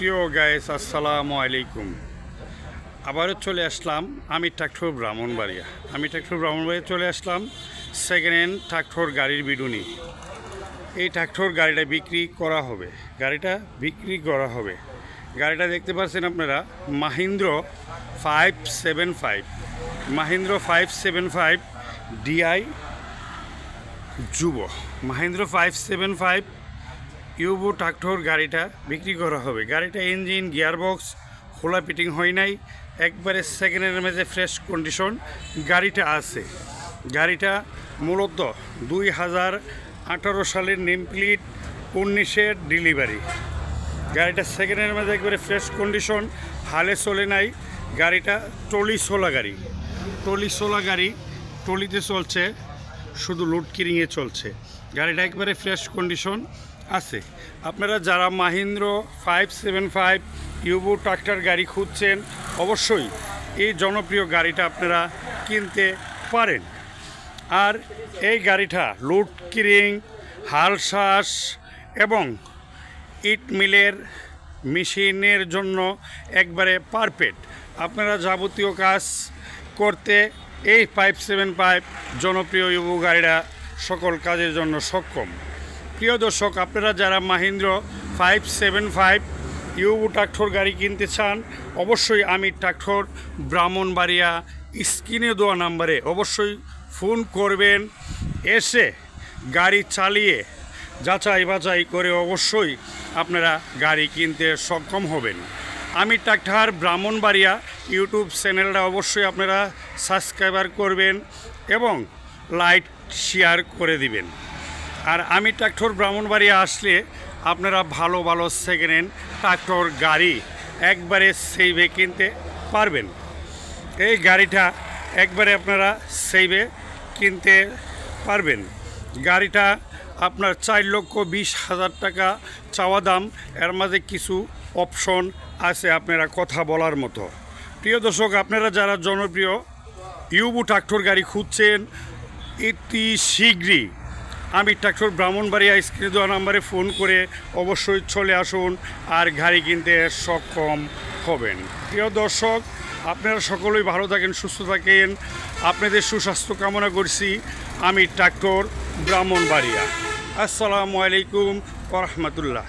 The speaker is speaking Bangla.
প্রিয় গাইস, আসসালামু আলাইকুম। আবারও চলে আসলাম আমি ট্রাক্টর ব্রাহ্মণবাড়িয়া। চলে আসলাম সেকেন্ড হ্যান্ড ট্রাক্টর গাড়ির বিডুনি। এই ট্রাক্টর গাড়িটা বিক্রি করা হবে। গাড়িটা দেখতে পাচ্ছেন আপনারা, মাহিন্দ্র 575 ডিআই যুব। মাহিন্দ্র 575 ইউবো ট্রাক্টর গাড়িটা বিক্রি করা হবে। গাড়িটা ইঞ্জিন গিয়ারবক্স খোলা ফিটিং হয় নাই, একবারে সেকেন্ডের মেঝে ফ্রেশ কন্ডিশন গাড়িটা আছে। গাড়িটা মূলত 2018 সালের নেম প্লেট, 19-এর ডেলিভারি। গাড়িটা সেকেন্ডের মেঝে একবারে ফ্রেশ কন্ডিশন, হালে চলে নাই। গাড়িটা ট্রলি সোলা গাড়ি, ট্রলিতে চলছে, শুধু লোড কিরিংয়ে চলছে। গাড়িটা একবারে ফ্রেশ কন্ডিশন আছে। আপনারা যারা মাহিন্দ্র 575 ইউবো ট্রাক্টর গাড়ি খুঁজছেন, অবশ্যই এই জনপ্রিয় গাড়িটা আপনারা কিনতে পারেন। আর এই গাড়িটা লোড কিরিং, হাল শ্বাস এবং ইট মিলের মেশিনের জন্য একবারে পারফেক্ট। আপনারা যাবতীয় কাজ করতে এই 575 জনপ্রিয় ইউবো গাড়িটা সকল কাজের জন্য সক্ষম। প্রিয় দর্শক, আপনারা যারা মাহিন্দ্র 575 ইউবো ট্রাক্টর গাড়ি কিনতে চান, অবশ্যই আমি ট্রাক্টর ব্রাহ্মণবাড়িয়া স্ক্রিনে দেওয়া নাম্বারে অবশ্যই ফোন করবেন। এসে গাড়ি চালিয়ে যাচাই বাছাই করে অবশ্যই আপনারা গাড়ি কিনতে সক্ষম হবেন। আমি ট্রাক্টর ব্রাহ্মণবাড়িয়া ইউটিউব চ্যানেলটা অবশ্যই আপনারা সাবস্ক্রাইবার করবেন এবং লাইক শেয়ার করে দিবেন। আর আমি ট্রাক্টর ব্রাহ্মণবাড়িয়া আসলে আপনারা ভালো সেকেন্ড হ্যান্ড ট্রাক্টর গাড়ি একবারে সেইভে কিনতে পারবেন। এই গাড়িটা একবারে আপনারা সেইভে কিনতে পারবেন। গাড়িটা আপনার 4,20,000 টাকা চাওয়া দাম। এর মাঝে কিছু অপশন আছে আপনারা কথা বলার মতো। প্রিয় দর্শক, আপনারা যারা জনপ্রিয় ইউবো ট্রাক্টর গাড়ি খুঁজছেন, অতি শীঘ্রই আমি ট্রাক্টর ব্রাহ্মণবাড়িয়া স্ক্রিনে দেওয়া নাম্বারে ফোন করে অবশ্যই চলে আসুন আর গাড়ি কিনতে সক্ষম হবেন। প্রিয় দর্শক, আপনারা সকলেই ভালো থাকেন, সুস্থ থাকেন, আপনাদের সুস্বাস্থ্য কামনা করছি। আমি ট্রাক্টর ব্রাহ্মণবাড়িয়া। আসসালামু আলাইকুম ওয়া রাহমাতুল্লাহ।